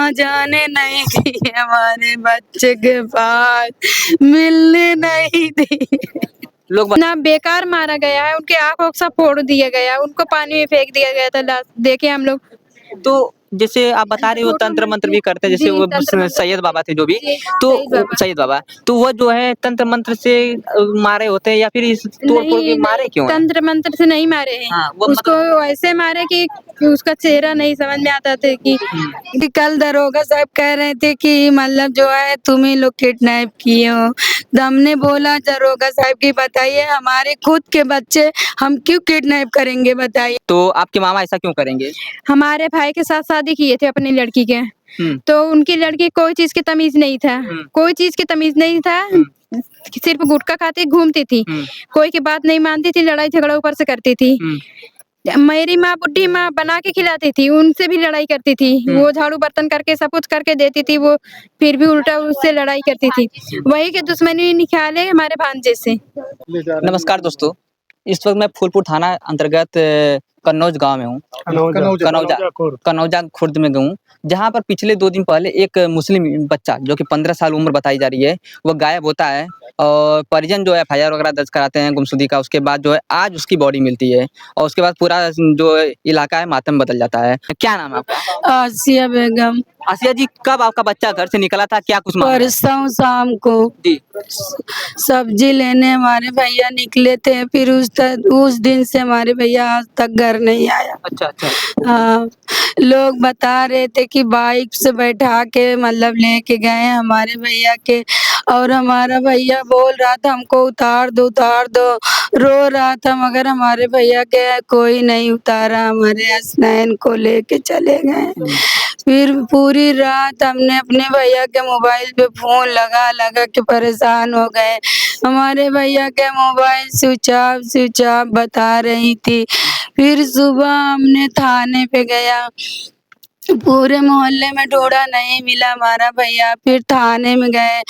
माँ जाने नहीं दी हमारे बच्चे के पास, मिलने नहीं दी। लोग ना बेकार मारा गया है, उनके आँख सब फोड़ दिया गया, उनको पानी में फेंक दिया गया था लाश, देखे हम लोग। तो जैसे आप बता रही हो फोटो तंत्र में मंत्र भी करते हैं, जैसे जी, वो तंत्र मंत्र सैयद बाबा थे जो भी, जी, तो सईद बाबा। सैयद बाबा, तो वो जो है तंत्र मंत्र से मारे होते हैं या फिर इस तोड़-फोड़ के नहीं, मारे नहीं, क्यों हैं? तंत्र मंत्र से नहीं मारे हैं। हाँ, वो उसको मतलब ऐसे मारे कि उसका चेहरा नहीं समझ में आता था कि कल दरोगा साहब कह रहे थे कि मतलब जो है तुम ही लोग किडनैप किए हो। तो हमने बोला दरोगा साहब कि बताइए हमारे खुद के बच्चे हम क्यों किडनैप करेंगे बताइए? तो आपके मामा ऐसा क्यों करेंगे? हमारे भाई के साथ शादी किए थे अपनी लड़की के, हुँ, तो उनकी लड़की कोई चीज़ की तमीज़ नहीं था, हुँ, कोई चीज़ की तमीज़ नहीं था, हुँ, सिर्फ गुटखा खाती घूमती थी, हुँ, कोई की बात नहीं मानती थी, लड़ाई झगड़ा ऊपर से करती थी। हुँ, मेरी माँ बुड्ढी माँ बना के खिलाती थी, उनसे भी लड़ाई करती थी, हुँ, वो झाड़ू बर्तन करके सब कुछ करके देती थी, वो फिर भी उल्टा उससे लड़ाई करती थी। वही के दुश्मनी निकाले हमारे भांजे से। नमस्कार दोस्तों, इस वक़्त मैं फूलपुर थाना अंतर्गत कन्नौज गाँव में हूँ। कनौजा खुर्द में हूँ, जहाँ पर पिछले 2 दिन पहले एक मुस्लिम बच्चा जो कि 15 साल उम्र बताई जा रही है, वो गायब होता है और परिजन जो है एफआईआर वगैरह दर्ज कराते हैं गुमशुदगी का। उसके बाद जो है आज उसकी बॉडी मिलती है और उसके बाद पूरा जो इलाका है मातम बदल जाता है। क्या नाम है आपका? आसिया बेगम। आसिया जी, कब आपका बच्चा घर से निकला था? क्या कुछ मामला है? परसों शाम को जी। सब्जी लेने हमारे भैया निकले थे, फिर उस दिन से हमारे भैया आज तक घर नहीं आया। अच्छा, अच्छा। हाँ, लोग बता रहे थे कि बाइक से बैठा के मतलब लेके गए हमारे भैया के, और हमारा भैया बोल रहा था हमको उतार दो, रो रहा था, मगर हमारे भैया के कोई नहीं उतारा, हमारे हसनैन को लेके चले गए। फिर पूरी रात हमने अपने भैया के मोबाइल पे फोन लगा के परेशान हो गए। हमारे भैया के मोबाइल स्विच ऑफ बता रही थी। फिर सुबह हमने थाने पे गया, पूरे मोहल्ले में ढूंढा, नहीं मिला हमारा भैया। फिर थाने में गए,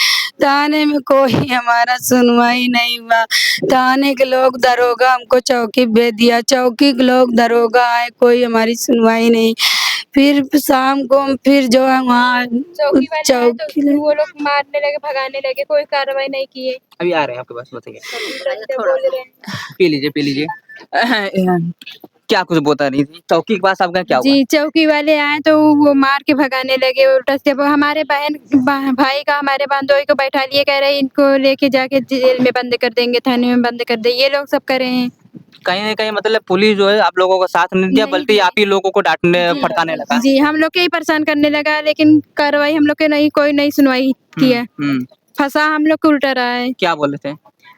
थाने में कोई हमारा सुनवाई नहीं हुआ। थाने के लोग दरोगा हमको चौकी भेज दिया, चौकी के लोग दरोगा आए, कोई हमारी सुनवाई नहीं। फिर शाम को हम फिर जो है वहाँ चौकी वो लोग मारने लगे, भगाने लगे, कोई कार्रवाई नहीं किए। अभी आ रहे हैं आपके पास, बताइए। बोल रहे हैं। पी लीजिए, पी लीजिए। क्या कुछ बता रही थी? चौकी के पास आप गए, क्या हुआ? जी, चौकी वाले आए तो वो मार के भगाने लगे उल्टा से। वो हमारे भाई का हमारे बांधोई को बैठा लिए, कह रहे इनको लेके जाके जेल में बंद कर देंगे, थाने में बंद कर देंगे, ये लोग सब कर रहे हैं। कहीं न कहीं मतलब पुलिस जो है आप लोगों का साथ नहीं दिया, नहीं बल्कि दिया। आप ही लोगों को डाँटने जी, फटकारने लगा। जी, हम लोग के ही परेशान करने लगा, लेकिन कार्रवाई हम लोग के नहीं, कोई नहीं सुनवाई किया। हुँ। फंसा हम लोग को उल्टा रहा है। क्या बोले थे?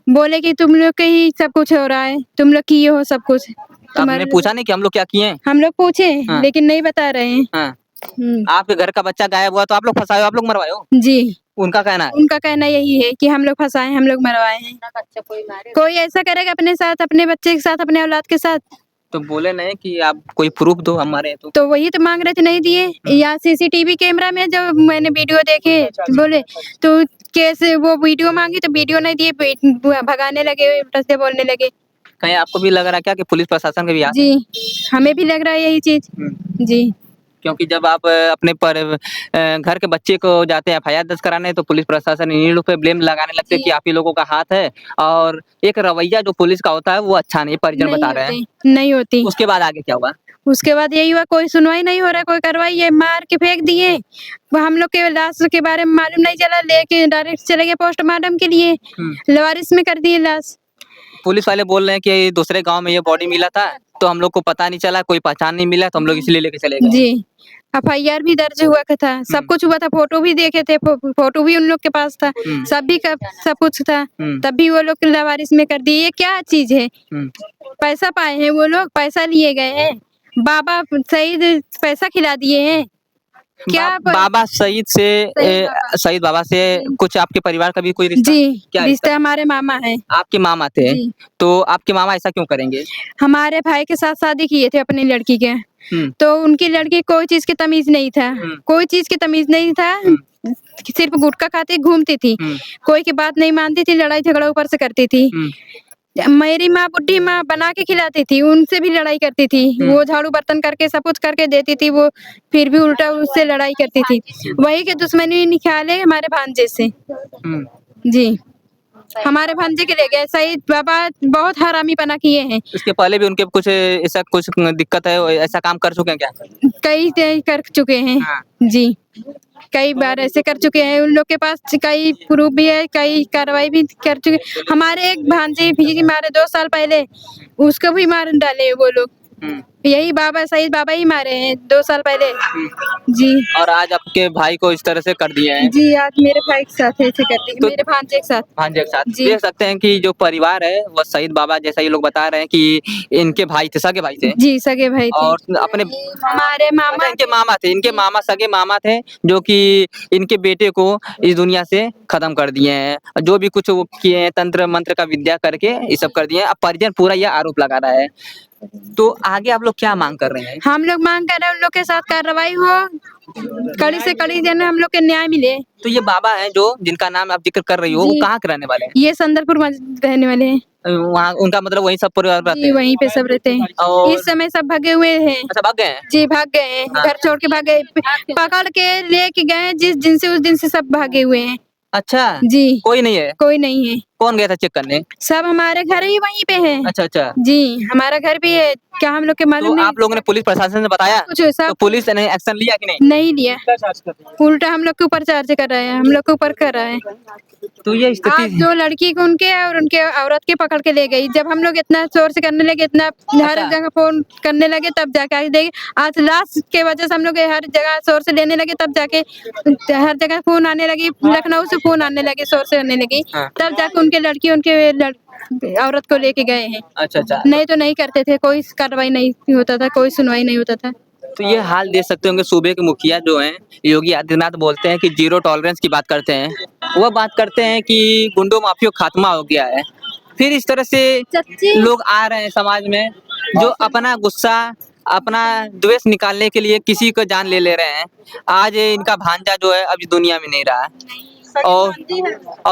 बोले कि तुम लोग के ही सब कुछ हो रहा है, तुम लोग किए हो सब कुछ। आपने पूछा नहीं कि हम लोग क्या किए हैं? हम लोग पूछे, हाँ। लेकिन नहीं बता रहे हैं। हाँ। आपके घर का बच्चा गायब हुआ तो आप लोग फँसाए हो, आप लोग मरवाए हो? जी, उनका कहना है। उनका कहना यही है कि हम लोग फंसाए, हम लोग मरवाए हैं। कोई ऐसा करेगा अपने साथ, अपने बच्चे के साथ, अपने औलाद के साथ? तो बोले नहीं कि आप कोई प्रूफ दो हमारे तो? तो वही तो मांग रहे थे, नहीं दिए। या सीसीटीवी कैमरा में जब मैंने वीडियो देखे बोले तो कैसे वो वीडियो मांगी तो वीडियो नहीं दिए, भगाने लगे, उल्टा से बोलने लगे। कहीं आपको भी लग रहा है क्या कि पुलिस प्रशासन का भी हाथ है? जी, हमें भी लग रहा है यही चीज़। जी। क्योंकि जब आप अपने घर के बच्चे को जाते हैं एफआईआर दर्ज कराने, तो पुलिस प्रशासन इन्हीं लोग पे ब्लेम लगाने लगते हैं कि आप ही लोगों का हाथ है, और एक रवैया जो पुलिस का होता है वो अच्छा नहीं, परिजन बता रहे हैं। नहीं होती। उसके बाद आगे क्या हुआ? उसके बाद यही हुआ, कोई सुनवाई नहीं हो रहा, कोई कार्रवाई, ये मार के फेंक दिए। वो हम लोग के लाश के बारे में मालूम नहीं चला, लेके डायरेक्ट चले गए पोस्टमार्टम के लिए, लवारिस में कर दिए लाश। पुलिस वाले बोल रहे हैं कि दूसरे गाँव में ये बॉडी मिला था, तो हम लोग को पता नहीं चला, कोई पहचान नहीं मिला, तो हम लोग इसलिए लेके चले गए। जी, एफआईआर भी दर्ज हुआ था, सब कुछ हुआ था, फोटो भी देखे थे, फोटो भी उन लोग के पास था, सब कुछ था, तब भी वो लोग लावारिस में कर दिए। ये क्या चीज है? पैसा पाए हैं वो लोग, पैसा लिए गए हैं, बाबा सईद पैसा खिला दिए हैं क्या? बाबा सईद सईद बाबा से कुछ आपके परिवार का भी कोई रिश्ता? जी, क्या रिश्ता हमारे मामा है। आपके मामा थे? जी। तो आपके मामा ऐसा क्यों करेंगे? हमारे भाई के साथ शादी किए थे अपनी लड़की के, तो उनकी लड़की कोई चीज की तमीज नहीं था, कोई चीज की तमीज नहीं था, सिर्फ गुटखा खाती घूमती थी, कोई की बात नहीं मानती थी, लड़ाई झगड़ा ऊपर से करती थी। मेरी माँ बुढ़ी माँ बना के खिलाती थी, उनसे भी लड़ाई करती थी। वो झाड़ू बर्तन करके सब कुछ करके देती थी, वो फिर भी उल्टा उससे लड़ाई करती थी। वही के दुश्मनी निकाले हमारे भांजे से। हम्म। जी, हमारे भांजे के ले गए। सईद बाबा बहुत हरामीपना किए हैं। इसके पहले भी उनके कुछ ऐसा कुछ दिक्कत है, ऐसा काम कर चुके हैं क्या? कई कर चुके हैं। हाँ। जी, कई बार ऐसे कर चुके हैं। उन लोग के पास कई प्रूफ भी है, कई कार्रवाई भी कर चुके। हमारे एक भांजे भी मारे 2 साल पहले, उसको भी मार डाले वो लोग। हम्म। यही बाबा सईद बाबा ही मारे हैं 2 साल पहले। जी, और आज आपके भाई को इस तरह से कर दिए हैं। जी, आज मेरे भाई के साथ ऐसे कर दी, तो मेरे भांजे के साथ। भांजे के साथ जी। देख सकते हैं कि जो परिवार है वो सईद बाबा जैसा ये लोग बता रहे हैं कि इनके भाई थे, सगे भाई थे। जी, सगे भाई थे। और अपने हमारे अच्छा, मामा इनके मामा थे, इनके मामा सगे मामा थे जो कि इनके बेटे को इस दुनिया से खत्म कर दिए हैं। जो भी कुछ वो किए हैं तंत्र मंत्र का विद्या करके ये सब कर दिए हैं। अब परिजन पूरा यह आरोप लगा रहा है। तो आगे आप लोग क्या मांग कर रहे हैं? हम लोग मांग कर रहे हैं उन लोग के साथ कार्रवाई हो, कड़ी से कड़ी जन हम लोग के न्याय मिले। तो ये बाबा हैं जो जिनका नाम आप जिक्र कर रही हो, वो जी। कहाँ के रहने वाले हैं? ये संदलपुर में रहने वाले हैं। वहाँ उनका मतलब वहीं सब परिवार रहते जी, हैं? वहीं पे सब रहते हैं। और इस समय सब भागे हुए हैं। अच्छा, भाग गए हैं? जी, भाग गए हैं। हाँ। घर छोड़ के भाग गए। पकड़ के लेके गए जिस दिन से, उस दिन से सब भागे हुए हैं। अच्छा, जी, कोई नहीं है? कोई नहीं है। कौन गया था चेक करने? सब हमारे घर ही वहीं पे है। अच्छा अच्छा। जी, हमारा घर भी है। क्या हम लोग के तो मालूम नहीं? आप लोगों ने पुलिस प्रशासन से बताया? कुछ तो सब पुलिस ने एक्शन लिया कि नहीं? नहीं लिया। उल्टा हम लोग के ऊपर चार्ज कर रहे हैं, हम लोग के ऊपर कर रहे हैं। तो ये आज स्थिति जो लड़की को उनके और उनके औरत के पकड़ के ले गई। जब हम लोग इतना जोर से करने लगे, इतना हर अच्छा। जगह फोन करने लगे, तब जाके देखे। आज लाश के वजह से हम लोग हर जगह जोर से लेने लगे, तब जाके हर जगह फोन आने लगी। लखनऊ से फोन आने लगे, जोर से आने लगी। हाँ। तब जाके उनके लड़की औरत को लेके गए हैं। अच्छा अच्छा। नहीं तो नहीं करते थे, कोई कार्रवाई नहीं होता था, कोई सुनवाई नहीं होता था। तो ये हाल देख सकते होंगे, सूबे के मुखिया जो हैं योगी आदित्यनाथ बोलते हैं कि जीरो टॉलरेंस की बात करते हैं। वो बात करते हैं कि गुंडों माफियों का खात्मा हो गया है। फिर इस तरह से लोग आ रहे हैं समाज में जो अपना गुस्सा, अपना द्वेष निकालने के लिए किसी को जान ले रहे हैं। आज इनका भांजा जो है अभी दुनिया में नहीं रहा, और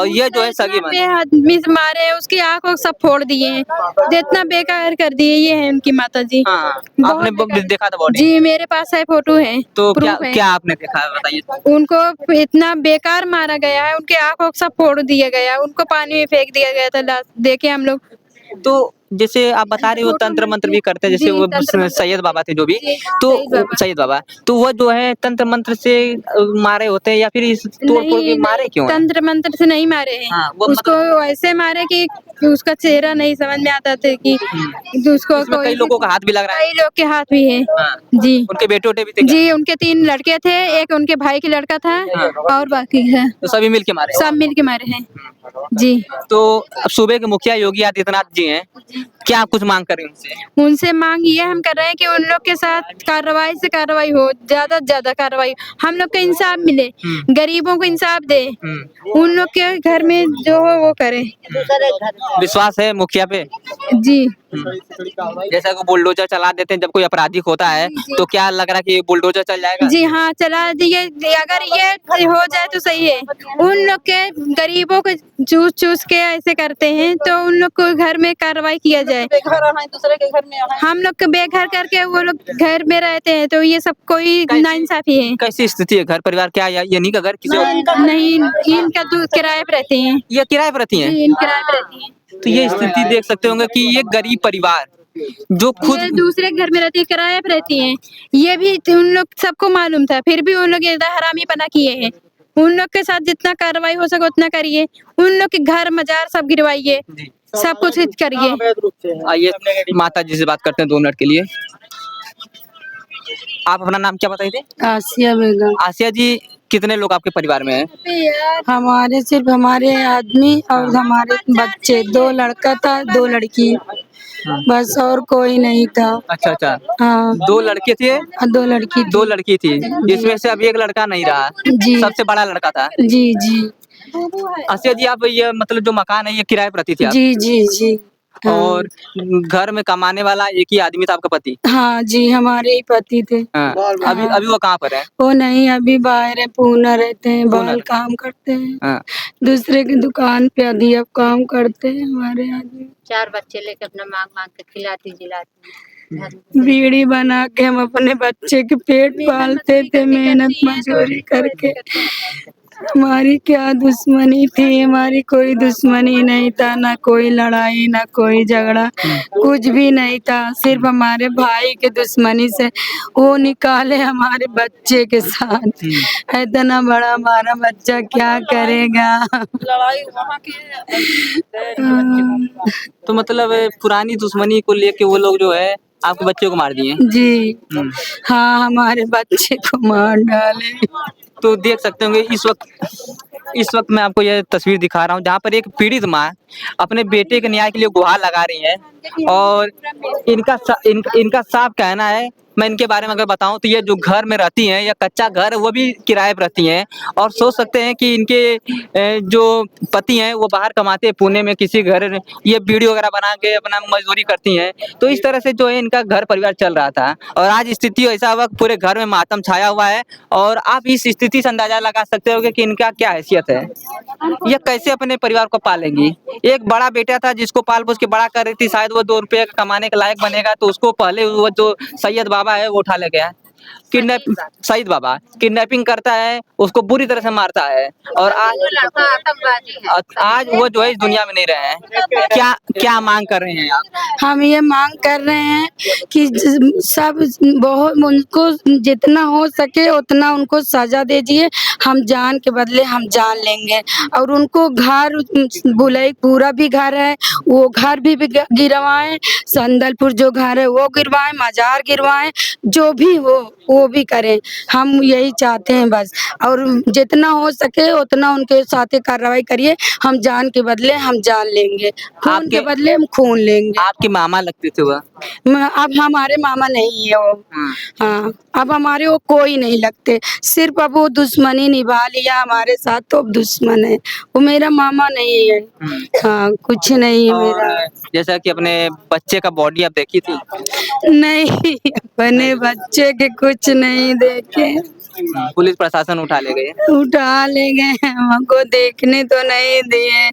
ये जो है सगी पे आदमी से मारे, उसकी आंखों सब फोड़ दिए हैं। जितना बेकार कर दिए। ये है उनकी माता जी। हाँ, आपने देखा था बॉडी? जी, मेरे पास है, फोटो है। तो क्या proof है। क्या आपने देखा है बताइए? उनको इतना बेकार मारा गया है, उनके आंखों सब फोड़ दिया गया, उनको पानी में फेंक दिया गया था लाश। देखे हम लोग। तो जैसे आप बता रही हो तंत्र मंत्र भी करते हैं, जैसे जी, वो तंत्र मंत्र। सैयद बाबा थे जो भी, जी, तो सईद बाबा। सैयद बाबा, तो वो जो है तंत्र मंत्र से मारे होते हैं या फिर इस तोड़ फोड़ के मारे क्यों हैं? तंत्र मंत्र से नहीं मारे हैं। हाँ, वो उसको ऐसे मारे कि उसका चेहरा नहीं समझ में आता था कि उसको इसमें कई लोगों का हाथ भी लग रहा है। कई लोग के हाथ भी है। हाँ, जी, उनके बेटे उटे भी थे क्या? जी, उनके 3 लड़के थे, एक उनके भाई के लड़का था। हाँ। और बाकी है तो सभी मिल के मारे? सब मिल के मारे हैं। जी, तो अब सूबे के मुखिया योगी आदित्यनाथ जी हैं, क्या आप कुछ मांग कर रहे हैं उनसे? उनसे मांग ये हम कर रहे हैं कि उन लोग के साथ कार्रवाई से कार्रवाई हो, ज्यादा से ज्यादा कार्रवाई। हम लोग को इंसाफ मिले, गरीबों को इंसाफ दे। उन लोग के घर में जो हो वो करे। विश्वास है मुखिया पे? जी, जैसा कि बुलडोजर चला देते हैं जब कोई अपराधिक होता है, तो क्या लग रहा है कि बुलडोजर चल जाएगा? जी हाँ, चला दिए। अगर ये हो जाए तो सही है। उन लोग के गरीबों को चूस चूस के ऐसे करते हैं, तो उन लोग को घर में कार्रवाई किया जाए। दूसरे के घर में हम लोग को बेघर करके वो लोग घर में रहते हैं, तो ये सब कोई नाइंसाफी है। कैसी स्थिति है? घर परिवार क्या है? ये नहीं का घर किसी और? नहीं, इनका किराए पे रहते हैं। ये किराए पर रहती हैं? जी, इन किराए पे रहती हैं। तो ये स्थिति देख सकते होंगे कि ये गरीब परिवार जो खुद ये दूसरे घर में रहती है, किराए पे रहती हैं। ये भी उन लोग सबको मालूम था, फिर भी उन लोग इतना हरामीपना किए हैं। उन लोग के साथ जितना कार्रवाई हो सके उतना करिए। उन लोग के घर मजार सब गिरवाइए, सब कुछ करिए। आइए माता जी से बात करते हैं 2 मिनट के लिए। आप अपना नाम क्या बताए थे? आसिया बेगम। आसिया जी, कितने लोग आपके परिवार में हैं? हमारे सिर्फ हमारे आदमी और हमारे बच्चे, 2 लड़का था 2 लड़की, बस और कोई नहीं था। अच्छा अच्छा। हाँ, 2 लड़के थे? 2 लड़की 2 लड़की थी, जिसमें से अभी 1 लड़का नहीं रहा, जी। सबसे बड़ा लड़का था। जी जी आसिया जी, आप ये मतलब जो मकान है ये किराए पर रहती थी आप? जी जी जी। और घर में कमाने वाला एक ही आदमी था, आपका पति? हाँ जी, हमारे ही पति थे। हाँ, अभी हाँ। अभी वो कहाँ पर है? वो नहीं, अभी बाहर है, पूना रहते हैं, पूना बाल काम करते हैं। हाँ। दूसरे की दुकान पे अधियब काम करते हैं हमारे आदमी। 4 बच्चे लेके अपना मांग-मांग के खिलाती जिलाती। बीड़ी बना के हम अपने बच्चे के पेट पालते थे, मेहनत मजदूरी करके। हमारी क्या दुश्मनी थी, हमारी कोई दुश्मनी नहीं था, ना कोई लड़ाई, ना कोई झगड़ा, कुछ भी नहीं था। सिर्फ हमारे भाई के दुश्मनी से वो निकाले हमारे बच्चे के साथ। इतना बड़ा हमारा बच्चा क्या करेगा। लड़ाई वहाँ की तो मतलब पुरानी दुश्मनी को लेके वो लोग जो है आपके बच्चे को मार दिए? जी हाँ, हमारे बच्चे को मार डाले। तो देख सकते होंगे इस वक्त मैं आपको यह तस्वीर दिखा रहा हूँ जहाँ पर एक पीड़ित माँ अपने बेटे के न्याय के लिए गुहार लगा रही है। और इनका साफ कहना है, मैं इनके बारे में अगर बताऊं तो ये जो घर में रहती हैं या कच्चा घर है वो भी किराए पर रहती हैं। और सोच सकते हैं कि इनके जो पति हैं वो बाहर कमाते हैं पुणे में किसी घर, ये वीडियो वगैरह बना के अपना मजदूरी करती हैं। तो इस तरह से जो है इनका घर परिवार चल रहा था और आज स्थिति ऐसा हुआ पूरे घर में मातम छाया हुआ है। और आप इस स्थिति से अंदाजा लगा सकते हो कि इनका क्या हैसियत है, ये कैसे अपने परिवार को पालेंगी। एक बड़ा बेटा था जिसको पाल पोस के बड़ा कर रही थी, शायद वो 2 रुपये कमाने के लायक बनेगा तो उसको पहले वो जो सैयद बाबा है वो उठा ले गया। सईद बाबा किडनैपिंग करता है, उसको बुरी तरह से मारता है। और आज वो जो है इस दुनिया में नहीं रहे हैं। क्या मांग कर रहे हैं आप? हम ये मांग कर रहे हैं कि सब बहुत उनको जितना हो सके उतना उनको सजा दीजिए। हम जान के बदले हम जान लेंगे। और उनको घर बुलई पूरा भी घर है, वो घर भी गिरवाएं, संदलपुर जो घर है वो गिरवाएं, मजार गिरवाएं, जो भी हो वो भी करें। हम यही चाहते हैं बस। और जितना हो सके उतना उनके साथ कार्रवाई करिए। हम जान के बदले हम जान लेंगे, खून के बदले हम खून लेंगे। आपके मामा लगते थे वह? अब हमारे मामा नहीं है वो। हाँ, अब हमारे वो कोई नहीं लगते। सिर्फ अब वो दुश्मनी निभा लिया हमारे साथ, तो अब दुश्मन है। वो मेरा मामा नहीं है। हाँ, कुछ नहीं है मेरा। जैसा कि अपने बच्चे का बॉडी आप देखी थी? नहीं, अपने बच्चे के कुछ नहीं देखे। पुलिस प्रशासन उठा ले गए, हमको देखने तो नहीं दिए,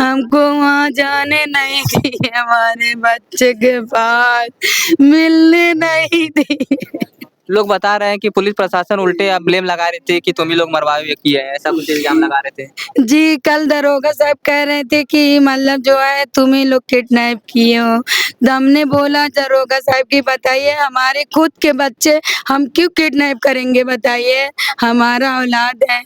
हमको वहाँ जाने नहीं दिए, हमारे बच्चे के पास मिलने नहीं दिए। लोग बता रहे हैं कि पुलिस प्रशासन उल्टे ब्लेम लगा रहे थे कि तुम ही लोग मरवाए ये किया है, ऐसा कुछ इल्जाम लगा रहे थे। जी, कल दरोगा साहब कह रहे थे कि मतलब जो है तुम ही लोग किडनैप किए हो। हमने बोला दरोगा साहब की बताइए, हमारे खुद के बच्चे हम क्यों किडनैप करेंगे बताइए। हमारा औलाद है,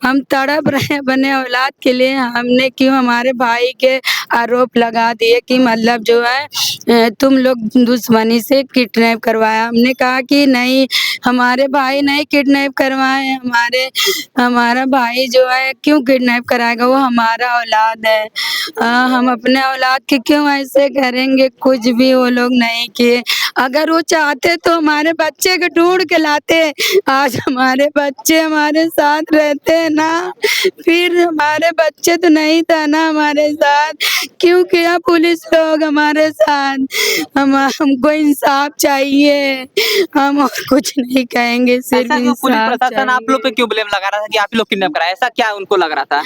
हम तड़प रहे हैं अपने औलाद के लिए। हमने क्यों हमारे भाई के आरोप लगा दिए कि मतलब जो है तुम लोग दुश्मनी से किडनैप करवाया। हमने कहा कि नहीं, हमारे भाई नहीं किडनैप करवाए। हमारा भाई जो है क्यों किडनैप कराएगा, वो हमारा औलाद है। हम अपने औलाद के क्यों ऐसे करेंगे, कुछ भी वो लोग नहीं किए। अगर वो चाहते तो हमारे बच्चे को ढूंढ के लाते, आज हमारे बच्चे हमारे साथ रहते हैं ना, फिर हमारे बच्चे तो नहीं था ना हमारे साथ। क्यों किया पुलिस लोग हमारे साथ। हमको इंसाफ चाहिए, हम और कुछ नहीं कहेंगे, सिर्फ पुलिस इंसाफ प्रशासन आप लोग पे क्यों ब्लेम लगा रहा था कि आप लोग किडनैप कराए, ऐसा क्या उनको लग रहा था?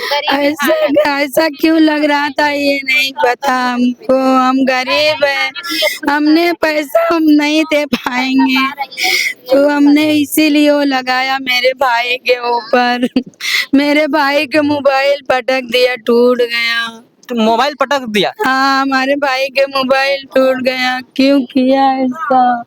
ऐसा क्यों लग रहा था ये नहीं पता हमको। हम गरीब हैं, हमने पैसा हम नहीं दे पाएंगे, तो हमने इसीलिए वो लगाया मेरे भाई के ऊपर। मेरे भाई के मोबाइल पटक दिया, टूट गया। तो मोबाइल पटक दिया? हाँ, हमारे भाई के मोबाइल टूट गया। क्यों किया ऐसा?